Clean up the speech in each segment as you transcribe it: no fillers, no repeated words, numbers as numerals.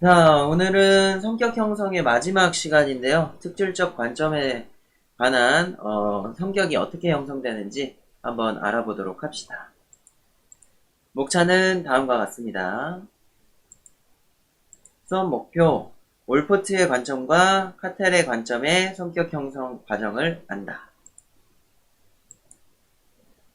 자, 오늘은 성격 형성의 마지막 시간인데요. 특질적 관점에 관한 성격이 어떻게 형성되는지 한번 알아보도록 합시다. 목차는 다음과 같습니다. 수업 목표, 올포트의 관점과 카텔의 관점의 성격 형성 과정을 안다.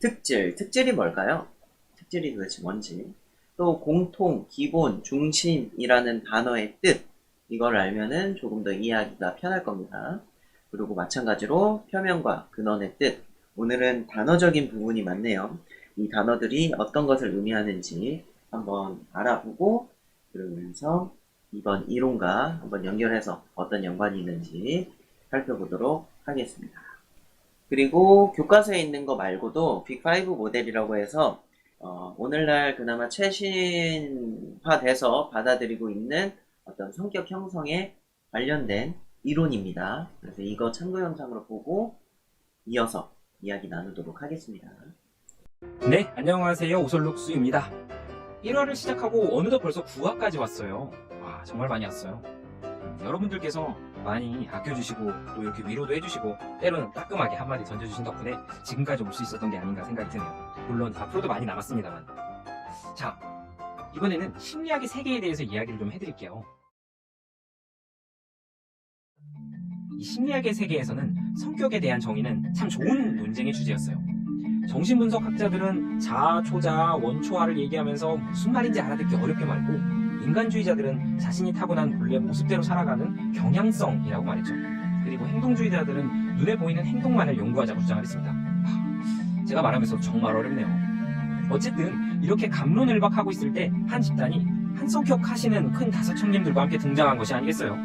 특질이 뭘까요? 특질이 도대체 뭔지. 또 공통, 기본, 중심이라는 단어의 뜻, 이걸 알면은 조금 더 이해하기가 편할 겁니다. 그리고 마찬가지로 표명과 근원의 뜻, 오늘은 단어적인 부분이 많네요. 이 단어들이 어떤 것을 의미하는지 한번 알아보고, 그러면서 이번 이론과 한번 연결해서 어떤 연관이 있는지 살펴보도록 하겠습니다. 그리고 교과서에 있는 거 말고도 빅5 모델이라고 해서 오늘날 그나마 최신화돼서 받아들이고 있는 어떤 성격 형성에 관련된 이론입니다. 그래서 이거 참고 영상으로 보고 이어서 이야기 나누도록 하겠습니다. 네, 안녕하세요. 오솔록수입니다. 1화를 시작하고 어느덧 벌써 9화까지 왔어요. 와, 정말 많이 왔어요. 여러분들께서 많이 아껴주시고 또 이렇게 위로도 해주시고 때로는 따끔하게 한마디 던져주신 덕분에 지금까지 올 수 있었던 게 아닌가 생각이 드네요. 물론 앞으로도 많이 남았습니다만. 자, 이번에는 심리학의 세계에 대해서 이야기를 좀 해드릴게요. 이 심리학의 세계에서는 성격에 대한 정의는 참 좋은 논쟁의 주제였어요. 정신분석학자들은 자아, 초자아, 원초아를 얘기하면서 무슨 말인지 알아듣기 어렵게 말고, 인간주의자들은 자신이 타고난 본래 모습대로 살아가는 경향성이라고 말했죠. 그리고 행동주의자들은 눈에 보이는 행동만을 연구하자고 주장을 했습니다. 제가 말하면서 정말 어렵네요. 어쨌든 이렇게 갑론을박하고 있을 때 한 집단이 한 성격 하시는 큰 다섯 형님들과 함께 등장한 것이 아니겠어요.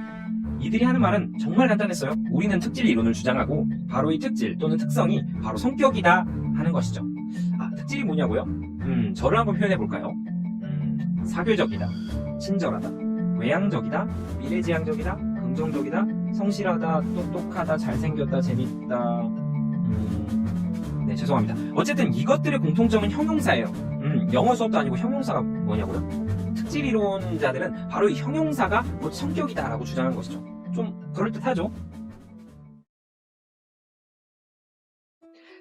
이들이 하는 말은 정말 간단했어요. 우리는 특질 이론을 주장하고 바로 이 특질 또는 특성이 바로 성격이다 하는 것이죠. 특질이 뭐냐고요? 저를 한번 표현해 볼까요? 사교적이다, 친절하다, 외향적이다, 미래지향적이다, 긍정적이다, 성실하다, 똑똑하다, 잘생겼다, 재밌다. 네, 죄송합니다. 어쨌든 이것들의 공통점은 형용사예요. 영어 수업도 아니고 형용사가 뭐냐고요? 특질 이론자들은 바로 이 형용사가 곧 성격이다라고 주장한 것이죠. 좀 그럴듯하죠?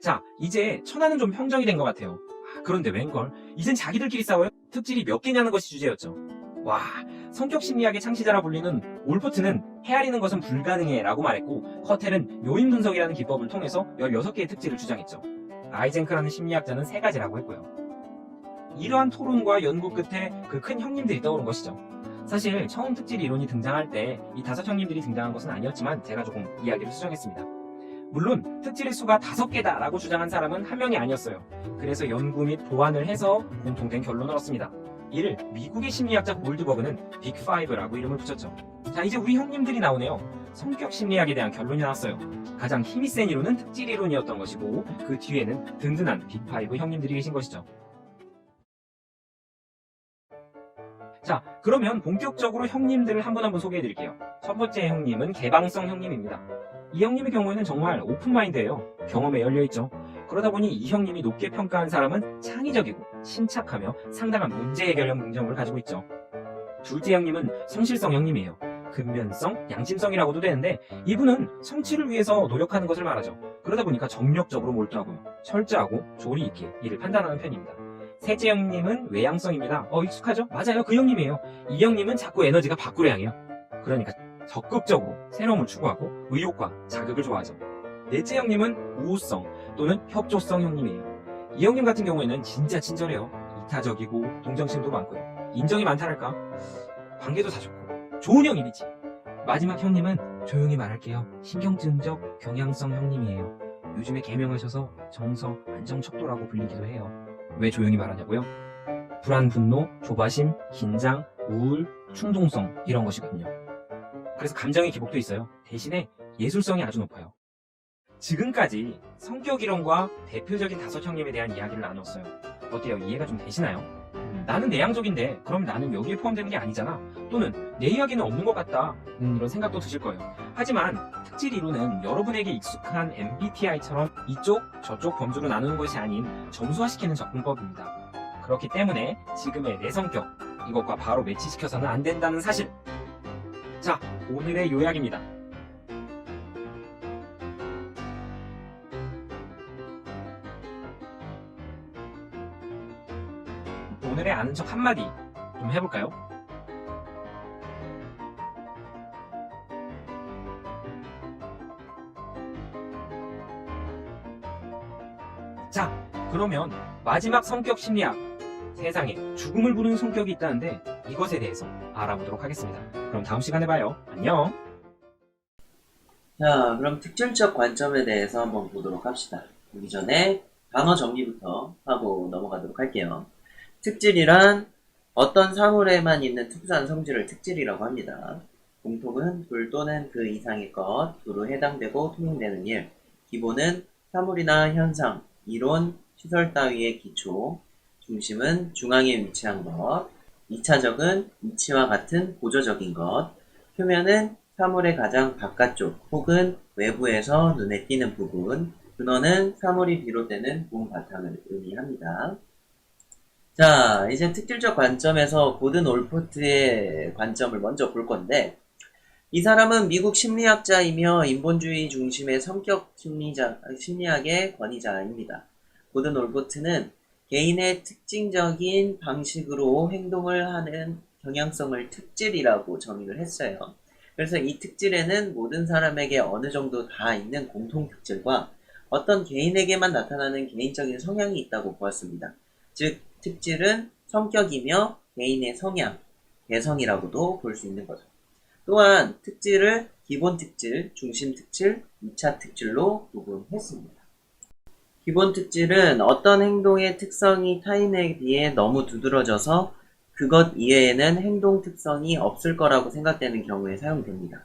자, 이제 천하는 좀 평정이 된 것 같아요. 그런데 웬걸? 이젠 자기들끼리 싸워요? 특질이 몇 개냐는 것이 주제였죠. 와, 성격 심리학의 창시자라 불리는 올포트는 헤아리는 것은 불가능해 라고 말했고, 커텔은 요인 분석이라는 기법을 통해서 16개의 특질을 주장했죠. 아이젠크라는 심리학자는 3가지라고 했고요. 이러한 토론과 연구 끝에 그 큰 형님들이 떠오른 것이죠. 사실 처음 특질 이론이 등장할 때 이 5 형님들이 등장한 것은 아니었지만 제가 조금 이야기를 수정했습니다. 물론 특질의 수가 5개다 라고 주장한 사람은 한 명이 아니었어요. 그래서 연구 및 보완을 해서 공통된 결론을 얻습니다. 이를 미국의 심리학자 골드버그는 빅5라고 이름을 붙였죠. 자, 이제 우리 형님들이 나오네요. 성격 심리학에 대한 결론이 나왔어요. 가장 힘이 센 이론은 특질 이론이었던 것이고, 그 뒤에는 든든한 빅5 형님들이 계신 것이죠. 자, 그러면 본격적으로 형님들을 한 분 한 분 소개해드릴게요. 첫 번째 형님은 개방성 형님입니다. 이 형님의 경우에는 정말 오픈마인드예요. 경험에 열려있죠. 그러다 보니 이 형님이 높게 평가한 사람은 창의적이고 침착하며 상당한 문제 해결력 능력을 가지고 있죠. 둘째 형님은 성실성 형님이에요. 근면성, 양심성이라고도 되는데 이분은 성취를 위해서 노력하는 것을 말하죠. 그러다 보니까 정력적으로 몰두하고요. 철저하고 조리 있게 일을 판단하는 편입니다. 셋째 형님은 외향성입니다. 익숙하죠? 맞아요, 그 형님이에요. 이 형님은 자꾸 에너지가 밖으로 향해요. 그러니까 적극적으로 새로움을 추구하고 의욕과 자극을 좋아하죠. 넷째 형님은 우호성 또는 협조성 형님이에요. 이 형님 같은 경우에는 진짜 친절해요. 이타적이고 동정심도 많고요. 인정이 많다랄까? 관계도 다 좋고 좋은 형님이지. 마지막 형님은 조용히 말할게요. 신경증적 경향성 형님이에요. 요즘에 개명하셔서 정서 안정척도라고 불리기도 해요. 왜 조용히 말하냐고요? 불안, 분노, 조바심, 긴장, 우울, 충동성 이런 것이거든요. 그래서 감정의 기복도 있어요. 대신에 예술성이 아주 높아요. 지금까지 성격 이론과 대표적인 5 형님에 대한 이야기를 나눴어요. 어때요? 이해가 좀 되시나요? 나는 내향적인데 그럼 나는 여기에 포함되는 게 아니잖아. 또는 내 이야기는 없는 것 같다. 이런 생각도 드실 거예요. 하지만 특질 이론은 여러분에게 익숙한 MBTI처럼 이쪽 저쪽 범주로 나누는 것이 아닌 점수화시키는 접근법입니다. 그렇기 때문에 지금의 내 성격 이것과 바로 매치시켜서는 안 된다는 사실. 자, 오늘의 요약입니다. 오늘의 아는 척 한마디 좀 해볼까요? 자, 그러면 마지막 성격 심리학. 세상에 죽음을 부르는 성격이 있다는데 이것에 대해서 알아보도록 하겠습니다. 그럼 다음 시간에 봐요. 안녕. 자, 그럼 특질적 관점에 대해서 한번 보도록 합시다. 보기 전에 단어 정리부터 하고 넘어가도록 할게요. 특질이란 어떤 사물에만 있는 특수한 성질을 특질이라고 합니다. 공통은 둘 또는 그 이상의 것, 두루 해당되고 통용되는 일. 기본은 사물이나 현상, 이론, 시설 따위의 기초. 중심은 중앙에 위치한 것. 2차적은 이치와 같은 보조적인 것. 표면은 사물의 가장 바깥쪽 혹은 외부에서 눈에 띄는 부분. 근원은 사물이 비롯되는 본 바탕을 의미합니다. 자, 이제 특질적 관점에서 고든 올포트의 관점을 먼저 볼 건데, 이 사람은 미국 심리학자이며 인본주의 중심의 성격 심리학의 권위자입니다. 고든 올포트는 개인의 특징적인 방식으로 행동을 하는 경향성을 특질이라고 정의를 했어요. 그래서 이 특질에는 모든 사람에게 어느 정도 다 있는 공통 특질과 어떤 개인에게만 나타나는 개인적인 성향이 있다고 보았습니다. 즉, 특질은 성격이며 개인의 성향, 개성이라고도 볼 수 있는 거죠. 또한 특질을 기본 특질, 중심 특질, 2차 특질로 구분했습니다. 기본 특질은 어떤 행동의 특성이 타인에 비해 너무 두드러져서 그것 이외에는 행동 특성이 없을 거라고 생각되는 경우에 사용됩니다.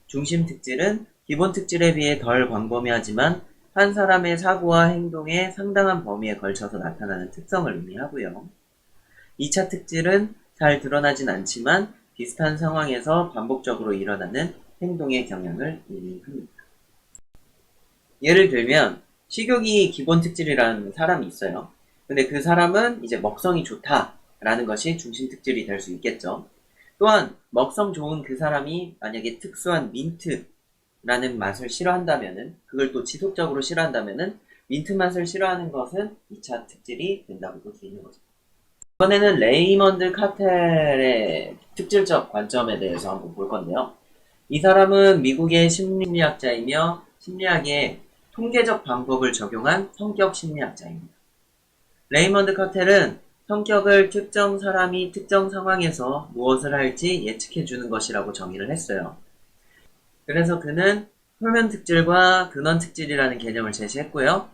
중심 특질은 기본 특질에 비해 덜 광범위하지만 한 사람의 사고와 행동의 상당한 범위에 걸쳐서 나타나는 특성을 의미하고요. 2차 특질은 잘 드러나진 않지만 비슷한 상황에서 반복적으로 일어나는 행동의 경향을 의미합니다. 예를 들면 식욕이 기본 특질이라는 사람이 있어요. 근데 그 사람은 이제 먹성이 좋다라는 것이 중심 특질이 될 수 있겠죠. 또한 먹성 좋은 그 사람이 만약에 특수한 민트라는 맛을 싫어한다면은, 그걸 또 지속적으로 싫어한다면은 민트 맛을 싫어하는 것은 2차 특질이 된다고 볼 수 있는 거죠. 이번에는 레이먼드 카텔의 특질적 관점에 대해서 한번 볼 건데요. 이 사람은 미국의 심리학자이며 심리학의 통계적 방법을 적용한 성격 심리학자입니다. 레이먼드 카텔은 성격을 특정 사람이 특정 상황에서 무엇을 할지 예측해주는 것이라고 정의를 했어요. 그래서 그는 표면 특질과 근원 특질이라는 개념을 제시했고요.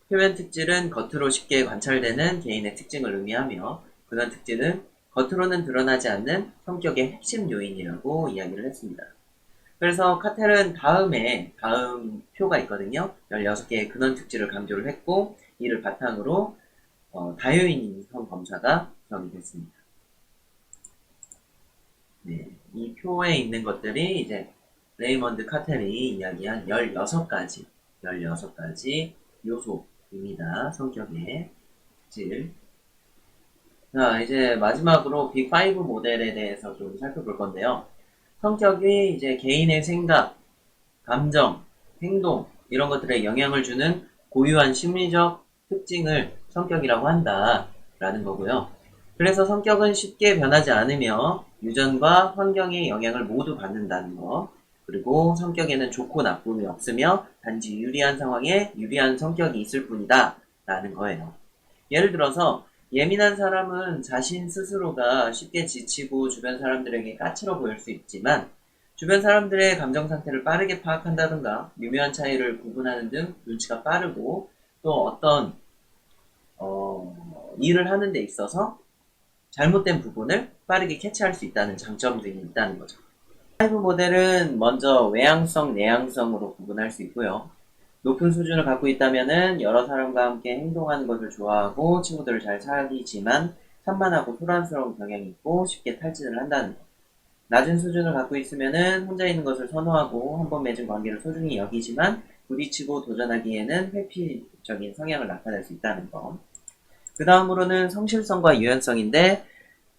표면 특질은 겉으로 쉽게 관찰되는 개인의 특징을 의미하며, 근원 특질은 겉으로는 드러나지 않는 성격의 핵심 요인이라고 이야기를 했습니다. 그래서 카텔은 다음 표가 있거든요. 16개의 근원 특질을 강조를 했고, 이를 바탕으로 다효인 성검사가 구성이 됐습니다. 네, 이 표에 있는 것들이 이제 레이먼드 카텔이 이야기한 16가지 요소입니다. 성격의 특질. 자, 이제 마지막으로 빅5 모델에 대해서 좀 살펴볼 건데요. 성격이 이제 개인의 생각, 감정, 행동, 이런 것들에 영향을 주는 고유한 심리적 특징을 성격이라고 한다라는 거고요. 그래서 성격은 쉽게 변하지 않으며 유전과 환경의 영향을 모두 받는다는 거, 그리고 성격에는 좋고 나쁨이 없으며 단지 유리한 상황에 유리한 성격이 있을 뿐이다 라는 거예요. 예를 들어서 예민한 사람은 자신 스스로가 쉽게 지치고 주변 사람들에게 까칠어 보일 수 있지만, 주변 사람들의 감정 상태를 빠르게 파악한다든가 미묘한 차이를 구분하는 등 눈치가 빠르고, 또 어떤 일을 하는 데 있어서 잘못된 부분을 빠르게 캐치할 수 있다는 장점 등이 있다는 거죠. 5 모델은 먼저 외향성, 내향성으로 구분할 수 있고요. 높은 수준을 갖고 있다면은 여러 사람과 함께 행동하는 것을 좋아하고 친구들을 잘 사귀지만 산만하고 소란스러운 경향이 있고 쉽게 탈진을 한다는 것. 낮은 수준을 갖고 있으면은 혼자 있는 것을 선호하고 한 번 맺은 관계를 소중히 여기지만 부딪히고 도전하기에는 회피적인 성향을 나타낼 수 있다는 것. 그 다음으로는 성실성과 유연성인데,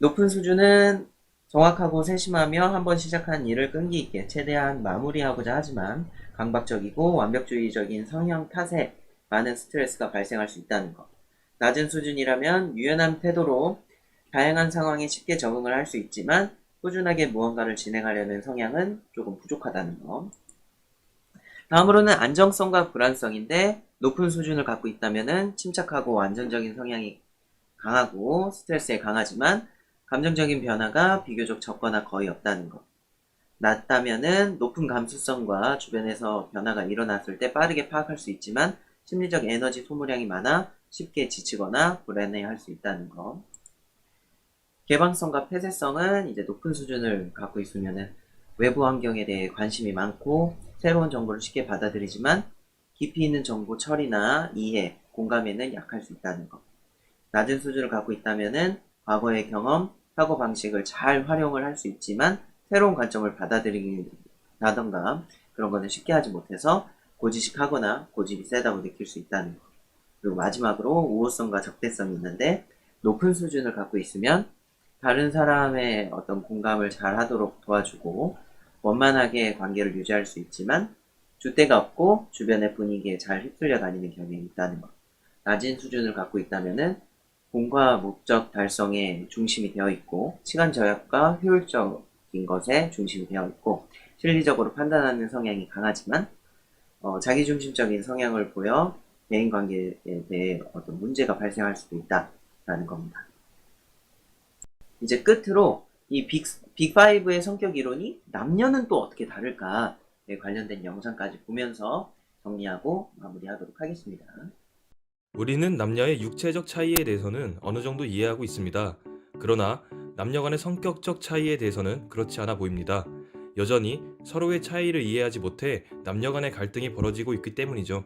높은 수준은 정확하고 세심하며 한번 시작한 일을 끈기 있게 최대한 마무리하고자 하지만 강박적이고 완벽주의적인 성형 탓에 많은 스트레스가 발생할 수 있다는 것. 낮은 수준이라면 유연한 태도로 다양한 상황에 쉽게 적응을 할 수 있지만 꾸준하게 무언가를 진행하려는 성향은 조금 부족하다는 것. 다음으로는 안정성과 불안성인데 높은 수준을 갖고 있다면 침착하고 안정적인 성향이 강하고 스트레스에 강하지만 감정적인 변화가 비교적 적거나 거의 없다는 것. 낮다면은 높은 감수성과 주변에서 변화가 일어났을 때 빠르게 파악할 수 있지만 심리적 에너지 소모량이 많아 쉽게 지치거나 불안해할 수 있다는 것. 개방성과 폐쇄성은 이제 높은 수준을 갖고 있으면은 외부 환경에 대해 관심이 많고 새로운 정보를 쉽게 받아들이지만 깊이 있는 정보 처리나 이해, 공감에는 약할 수 있다는 것. 낮은 수준을 갖고 있다면은 과거의 경험, 사고방식을 잘 활용을 할 수 있지만 새로운 관점을 받아들이다던가 그런 거는 쉽게 하지 못해서 고지식하거나 고집이 세다고 느낄 수 있다는 것. 그리고 마지막으로 우호성과 적대성이 있는데 높은 수준을 갖고 있으면 다른 사람의 어떤 공감을 잘 하도록 도와주고 원만하게 관계를 유지할 수 있지만 줏대가 없고 주변의 분위기에 잘 휩쓸려 다니는 경향이 있다는 것. 낮은 수준을 갖고 있다면은 공과 목적 달성에 중심이 되어 있고 시간 절약과 효율적인 것에 중심이 되어 있고 실리적으로 판단하는 성향이 강하지만 자기중심적인 성향을 보여 대인관계에 대해 어떤 문제가 발생할 수도 있다라는 겁니다. 이제 끝으로 이 빅5의 성격 이론이 남녀는 또 어떻게 다를까에 관련된 영상까지 보면서 정리하고 마무리하도록 하겠습니다. 우리는 남녀의 육체적 차이에 대해서는 어느 정도 이해하고 있습니다. 그러나 남녀 간의 성격적 차이에 대해서는 그렇지 않아 보입니다. 여전히 서로의 차이를 이해하지 못해 남녀 간의 갈등이 벌어지고 있기 때문이죠.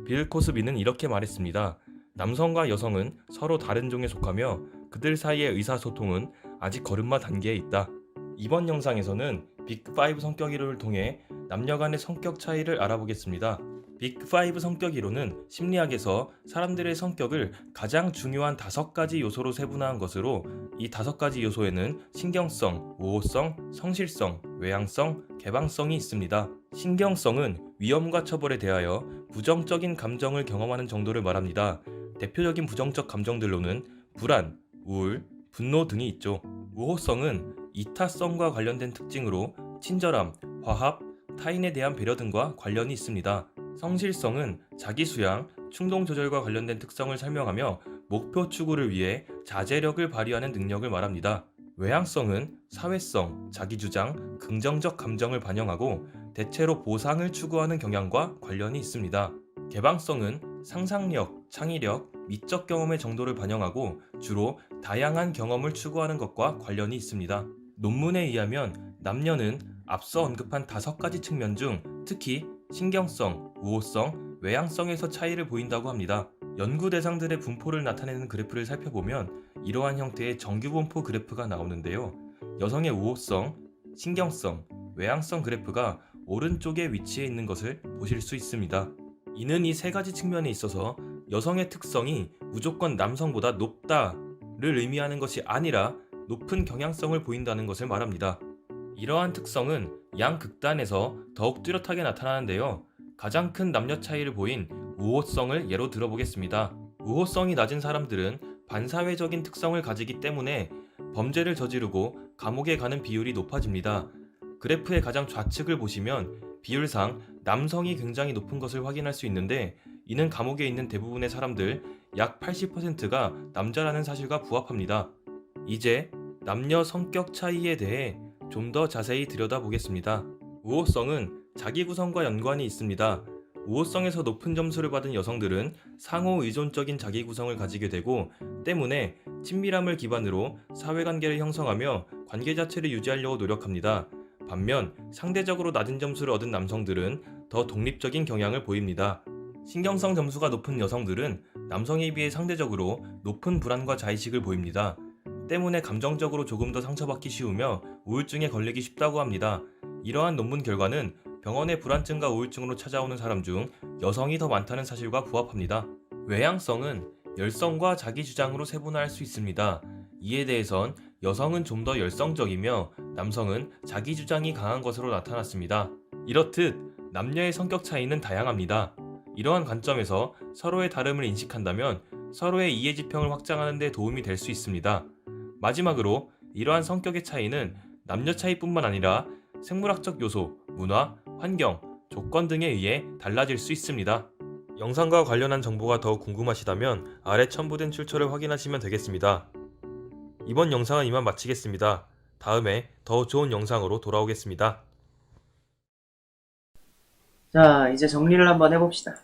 빌 코스비는 이렇게 말했습니다. 남성과 여성은 서로 다른 종에 속하며 그들 사이의 의사소통은 아직 걸음마 단계에 있다. 이번 영상에서는 빅5 성격 이론을 통해 남녀 간의 성격 차이를 알아보겠습니다. 빅5 성격 이론은 심리학에서 사람들의 성격을 가장 중요한 5가지 요소로 세분화한 것으로 이 5가지 요소에는 신경성, 우호성, 성실성, 외향성, 개방성이 있습니다. 신경성은 위험과 처벌에 대하여 부정적인 감정을 경험하는 정도를 말합니다. 대표적인 부정적 감정들로는 불안, 우울, 분노 등이 있죠. 우호성은 이타성과 관련된 특징으로 친절함, 화합, 타인에 대한 배려 등과 관련이 있습니다. 성실성은 자기수양, 충동 조절과 관련된 특성을 설명하며 목표 추구를 위해 자제력을 발휘하는 능력을 말합니다. 외향성은 사회성, 자기주장, 긍정적 감정을 반영하고 대체로 보상을 추구하는 경향과 관련이 있습니다. 개방성은 상상력, 창의력, 미적 경험의 정도를 반영하고 주로 다양한 경험을 추구하는 것과 관련이 있습니다. 논문에 의하면 남녀는 앞서 언급한 5가지 측면 중 특히 신경성, 우호성, 외향성에서 차이를 보인다고 합니다. 연구 대상들의 분포를 나타내는 그래프를 살펴보면 이러한 형태의 정규분포 그래프가 나오는데요. 여성의 우호성, 신경성, 외향성 그래프가 오른쪽에 위치해 있는 것을 보실 수 있습니다. 이는 이 3가지 측면에 있어서 여성의 특성이 무조건 남성보다 높다를 의미하는 것이 아니라 높은 경향성을 보인다는 것을 말합니다. 이러한 특성은 양극단에서 더욱 뚜렷하게 나타나는데요. 가장 큰 남녀 차이를 보인 우호성을 예로 들어보겠습니다. 우호성이 낮은 사람들은 반사회적인 특성을 가지기 때문에 범죄를 저지르고 감옥에 가는 비율이 높아집니다. 그래프의 가장 좌측을 보시면 비율상 남성이 굉장히 높은 것을 확인할 수 있는데 이는 감옥에 있는 대부분의 사람들 약 80%가 남자라는 사실과 부합합니다. 이제 남녀 성격 차이에 대해 좀 더 자세히 들여다보겠습니다. 우호성은 자기 구성과 연관이 있습니다. 우호성에서 높은 점수를 받은 여성들은 상호 의존적인 자기 구성을 가지게 되고 때문에 친밀함을 기반으로 사회관계를 형성하며 관계 자체를 유지하려고 노력합니다. 반면 상대적으로 낮은 점수를 얻은 남성들은 더 독립적인 경향을 보입니다. 신경성 점수가 높은 여성들은 남성에 비해 상대적으로 높은 불안과 자의식을 보입니다. 때문에 감정적으로 조금 더 상처받기 쉬우며 우울증에 걸리기 쉽다고 합니다. 이러한 논문 결과는 병원의 불안증과 우울증으로 찾아오는 사람 중 여성이 더 많다는 사실과 부합합니다. 외향성은 열성과 자기주장으로 세분화할 수 있습니다. 이에 대해선 여성은 좀 더 열성적이며 남성은 자기 주장이 강한 것으로 나타났습니다. 이렇듯 남녀의 성격 차이는 다양합니다. 이러한 관점에서 서로의 다름을 인식한다면 서로의 이해 지평을 확장하는 데 도움이 될 수 있습니다. 마지막으로 이러한 성격의 차이는 남녀 차이뿐만 아니라 생물학적 요소, 문화, 환경, 조건 등에 의해 달라질 수 있습니다. 영상과 관련한 정보가 더 궁금하시다면 아래 첨부된 출처를 확인하시면 되겠습니다. 이번 영상은 이만 마치겠습니다. 다음에 더 좋은 영상으로 돌아오겠습니다. 자, 이제 정리를 한번 해봅시다.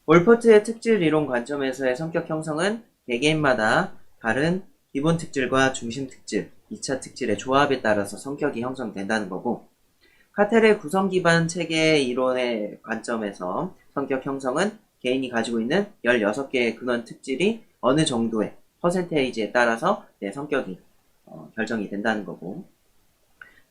올퍼트의 특질 이론 관점에서의 성격 형성은 개개인마다 다른 기본 특질과 중심 특질, 2차 특질의 조합에 따라서 성격이 형성된다는 거고, 카텔의 구성 기반 체계 이론의 관점에서 성격 형성은 개인이 가지고 있는 16개의 근원 특질이 어느 정도의 퍼센테이지에 따라서 내 성격이 결정이 된다는 거고,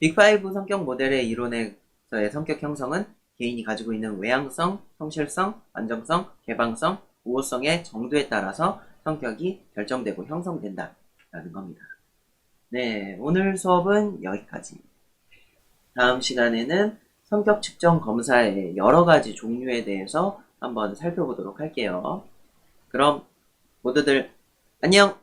빅5 성격 모델의 이론에서의 성격 형성은 개인이 가지고 있는 외향성, 성실성, 안정성, 개방성, 우호성의 정도에 따라서 성격이 결정되고 형성된다라는 겁니다. 네, 오늘 수업은 여기까지. 다음 시간에는 성격 측정 검사의 여러 가지 종류에 대해서 한번 살펴보도록 할게요. 그럼 모두들 안녕!